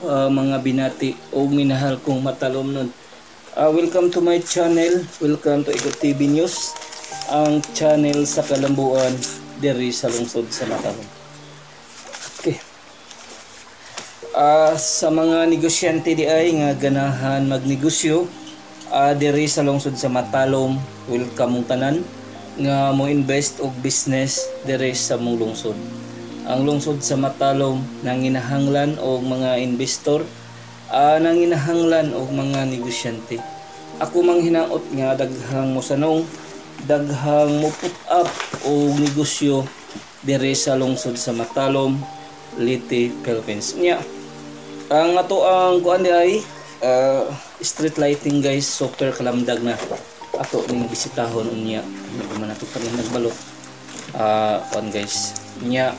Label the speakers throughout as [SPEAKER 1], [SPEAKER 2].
[SPEAKER 1] mga binati o minahal kong matalomnon. Welcome to my channel. Welcome to Ikot TV News. Ang channel sa kalambuan diri sa lungsod sa Matalom. Okay. Sa mga negosyante di ay nga ganahan magnegosyo diri sa lungsod sa Matalom, welcome mong tanan nga mo invest og business diri sa mong lungsod. Ang lungsod sa Matalom nanginahanglan og mga investor, nanginahanglan og mga negosyante. Ako mang hinaot nga daghang mosanong, daghang mo put up og negosyo diri sa lungsod sa Matalom, Leyte, Philippines. Nya ang ato ang kuan di ay street lighting guys, super kalamdag na ato ning bisitahon unya. Hindi man ato pa nagbalot. Kuan guys. Nya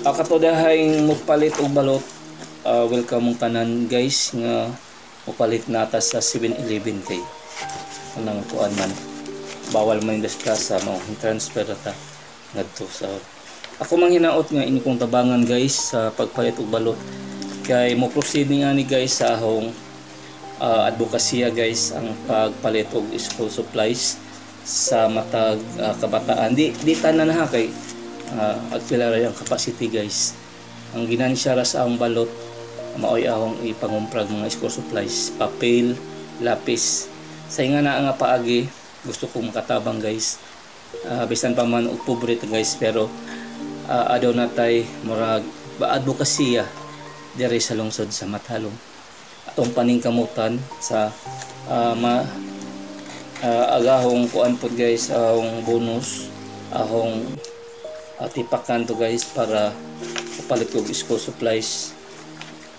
[SPEAKER 1] katodahay mopalit og balot. Welcome mong tanan guys nga mopalit nata sa 7-Eleven kay anang kuan man bawal man industry sa mo transfer ta ngadto sa ako mang hinaot nga inyong tabangan guys sa pagpalit og balot kay mo proceed nga ni guys sa ahong advokasya guys ang pagpalit og school supplies sa matag kabataan. Di tanan ha kay agpila ra ang capacity guys. Ang ginansya ra sa ang balot maoy ahong ipangumprag mga school supplies, papel, lapis. Sa nga na nga paagi gusto kong makatabang guys. Bisan pa man og pobre guys pero adaw natay murag advokasya diri sa lungsod sa Matalom. Atong paningkamutan sa agahong kuan pod guys, ahong bonus, ahong tipakan to guys para palit og school supplies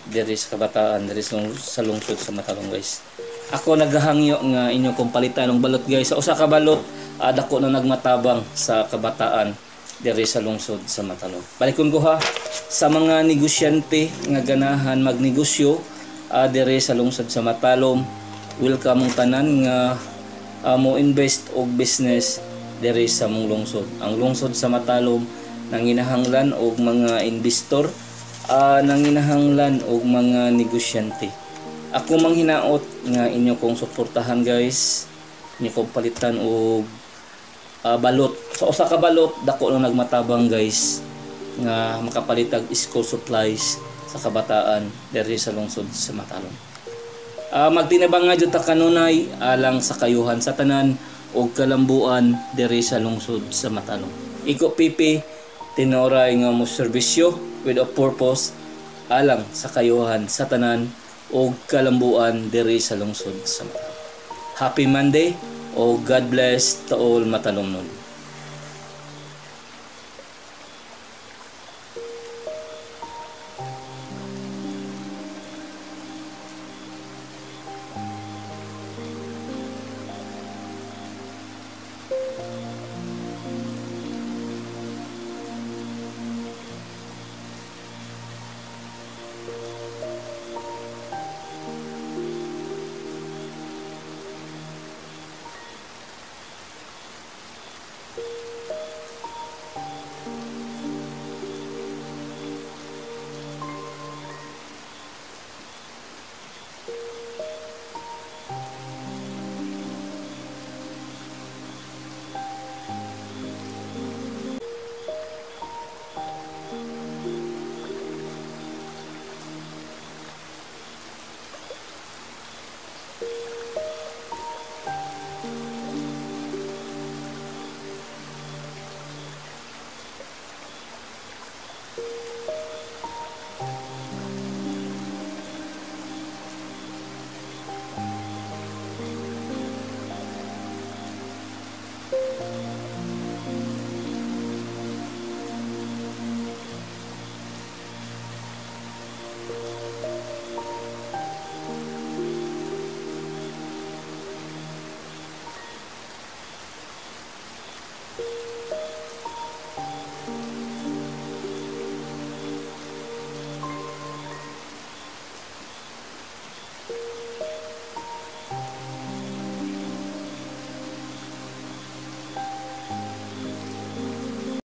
[SPEAKER 1] diri sa kabataan diri sa lungsod sa Matalom guys. Ako naghahangyo nga inyo kong palitan ng balot guys. Sa usa ka balot dako na nagmatabang sa kabataan diri sa lungsod sa Matalom. Balikon ko ha sa mga negosyante nga ganahan magnegosyo diri sa lungsod sa Matalom. Welcome mong tanan nga mo invest og business diri sa mong lungsod. Ang lungsod sa Matalom nanginahanglan og mga investor, nanginahanglan og mga negosyante. Ako mang hinaot nga inyo kong suportahan guys. Inyo kong palitan og balot. Sa usa ka balot dako na nagmatabang guys nga makapalitag school supplies sa kabataan diri sa lungsod sa Matalom. Magtinabang nga jud ta kanunay alang sa kayuhan sa tanan og kalambuan diri sa lungsod sa Matalom. Iko pipi tinoray nga mo serbisyo with a purpose alang sa kayuhan sa tanan og kalambuan diri sa lungsod sa Matalom. Happy Monday o God bless to all Matalomnon.